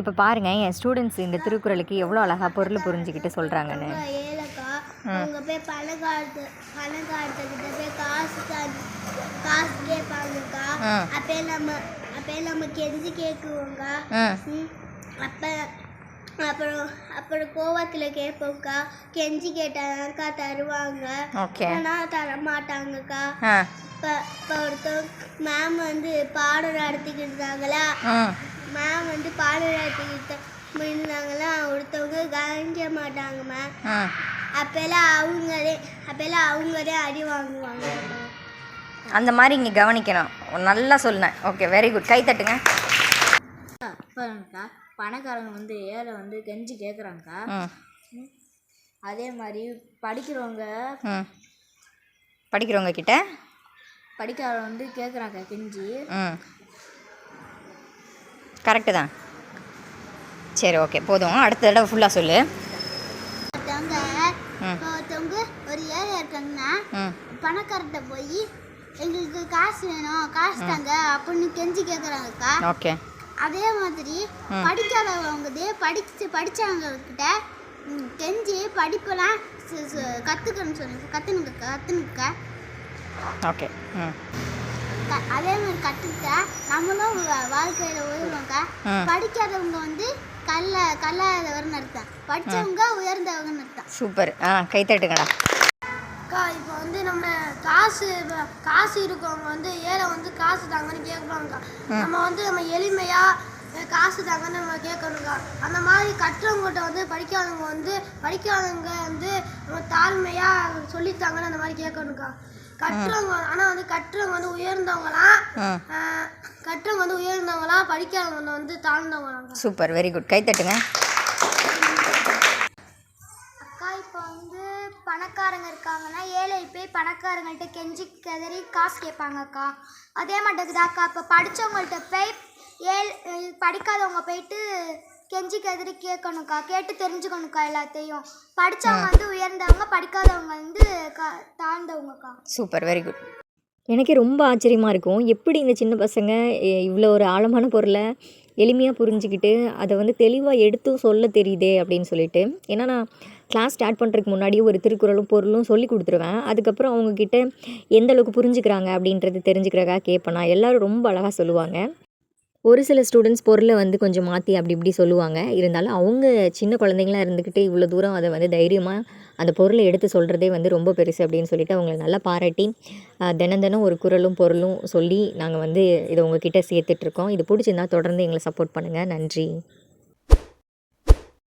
இப்போ பாருங்கள் என் ஸ்டூடெண்ட்ஸ் இந்த திருக்குறளுக்கு எவ்வளோ அழகாக பொருள் புரிஞ்சுக்கிட்டு சொல்கிறாங்கன்னு. ஏலக்கா அவங்க போய் பணக்காரத்துக்கிட்ட போய் காசு கேட்பாங்கக்கா. அப்போ நம்ம கெஞ்சி கேட்குவோங்க. அப்புறம் கோவத்தில் கேட்போம்க்கா. கெஞ்சி கேட்டாக்கா தருவாங்க, ஆனால் தர மாட்டாங்கக்கா. இப்போ ஒருத்தவங்க மேம் வந்து பாடம் நடத்திக்கிட்டு இருந்தாங்களா, மேம் வந்து பாடம் நடத்திக்கிட்டு இருந்தாங்களா, ஒருத்தவங்க கவனிக்க மாட்டாங்க மேம். அப்பெல்லாம் அவங்களே அடி வாங்குவாங்க. அந்த மாதிரி இங்கே கவனிக்கணும். நல்லா சொன்னேன். Okay, very good. கை தட்டுங்க. பாருங்கக்கா, பணக்காரங்க வந்து ஏழை வந்து கெஞ்சி கேட்குறாங்கக்கா. அதே மாதிரி படிக்கிறவங்க கிட்ட படிக்காரவங்க வந்து கேட்குறாங்க கெஞ்சி. கரெக்டு தான். சரி, ஓகே, போதும். அடுத்த தடவை ஃபுல்லாக சொல்லு. ஒருத்தவங்க ஒரு ஏழை இருக்காங்கன்னா பணக்காரர்கிட்ட போய் எங்களுக்கு காசு வேணும், காசு தாங்க அப்படின்னு கெஞ்சி கேட்குறாங்கக்கா. ஓகே. அதே மாதிரி படிக்காதவங்க படித்தவங்கக்கிட்ட கெஞ்சி படிப்பெல்லாம் கற்றுனுக்கா. ஓகே. அதே மாதிரி கற்றுக்கிட்டா நம்மளும் வாழ்க்கையில் உயர்வோம்க்கா. படிக்காதவங்க வந்து கல்லாதவர்னு அர்த்தம், படித்தவங்க உயர்ந்தவங்கன்னு அர்த்தம். சூப்பர். கை தட்டுங்கடா. அக்கா, இப்போ வந்து நம்ம காசு இருக்கவங்க வந்து ஏழை வந்து காசு தாங்கன்னு கேட்குறாங்கக்கா. நம்ம எளிமையாக காசு தாங்கன்னு நம்ம கேட்கணுக்கா. அந்த மாதிரி கற்றவங்ககிட்ட வந்து படிக்காதவங்க வந்து நம்ம தாழ்மையாக சொல்லித்தாங்கன்னு அந்த மாதிரி கேட்கணுக்கா. கற்றவங்க வந்து உயர்ந்தவங்களாம் படிக்காதவங்க வந்து தாழ்ந்தவங்களாம். Super, very good. கை தட்டுங்க. அக்கா, இப்போ வந்து பணக்காரங்க இருக்காங்கன்னா ஏழை போய் பணக்காரங்கள்ட்ட கெஞ்சி கதறி காசு கேட்பாங்கக்கா. அதே மாட்டேங்குதாக்கா, இப்போ படித்தவங்கள்ட்ட போய் படிக்காதவங்க போயிட்டு கெஞ்சி கதறி கேட்கணுக்கா, கேட்டு தெரிஞ்சுக்கணுக்கா. எல்லாத்தையும் படித்தவங்க வந்து உயர்ந்தவங்க, படிக்காதவங்க வந்து தாழ்ந்தவங்கக்கா. Super, very good. எனக்கே ரொம்ப ஆச்சரியமாக இருக்கும், எப்படி இந்த சின்ன பசங்க இவ்வளோ ஒரு ஆழமான பொருளை எளிமையாக புரிஞ்சுக்கிட்டு அதை வந்து தெளிவாக எடுத்தும் சொல்ல தெரியுதே அப்படின்னு சொல்லிட்டு. ஏன்னா நான் கிளாஸ் ஸ்டார்ட் பண்ணுறதுக்கு முன்னாடியே ஒரு திருக்குறளும் பொருளும் சொல்லி கொடுத்துருவேன். அதுக்கப்புறம் அவங்கக்கிட்ட எந்த அளவுக்கு புரிஞ்சுக்கிறாங்க அப்படின்றது தெரிஞ்சுக்கிறக்காக கேட்பேன். எல்லோரும் ரொம்ப அழகாக சொல்லுவாங்க. ஒரு சில ஸ்டூடெண்ட்ஸ் பொருளை வந்து கொஞ்சம் மாற்றி அப்படி இப்படி சொல்லுவாங்க. இருந்தாலும் அவங்க சின்ன குழந்தைங்களாக இருந்துக்கிட்டு இவ்வளோ தூரம் அதை வந்து தைரியமாக அந்த பொருளை எடுத்து சொல்கிறதே வந்து ரொம்ப பெருசு அப்படின்னு சொல்லிட்டு அவங்களை நல்லா பாராட்டி தினம் ஒரு குறளும் பொருளும் சொல்லி நாங்கள் வந்து இதை உங்ககிட்ட சேர்த்துட்ருக்கோம். இது பிடிச்சிருந்தா தொடர்ந்து எங்களை சப்போர்ட் பண்ணுங்கள். நன்றி.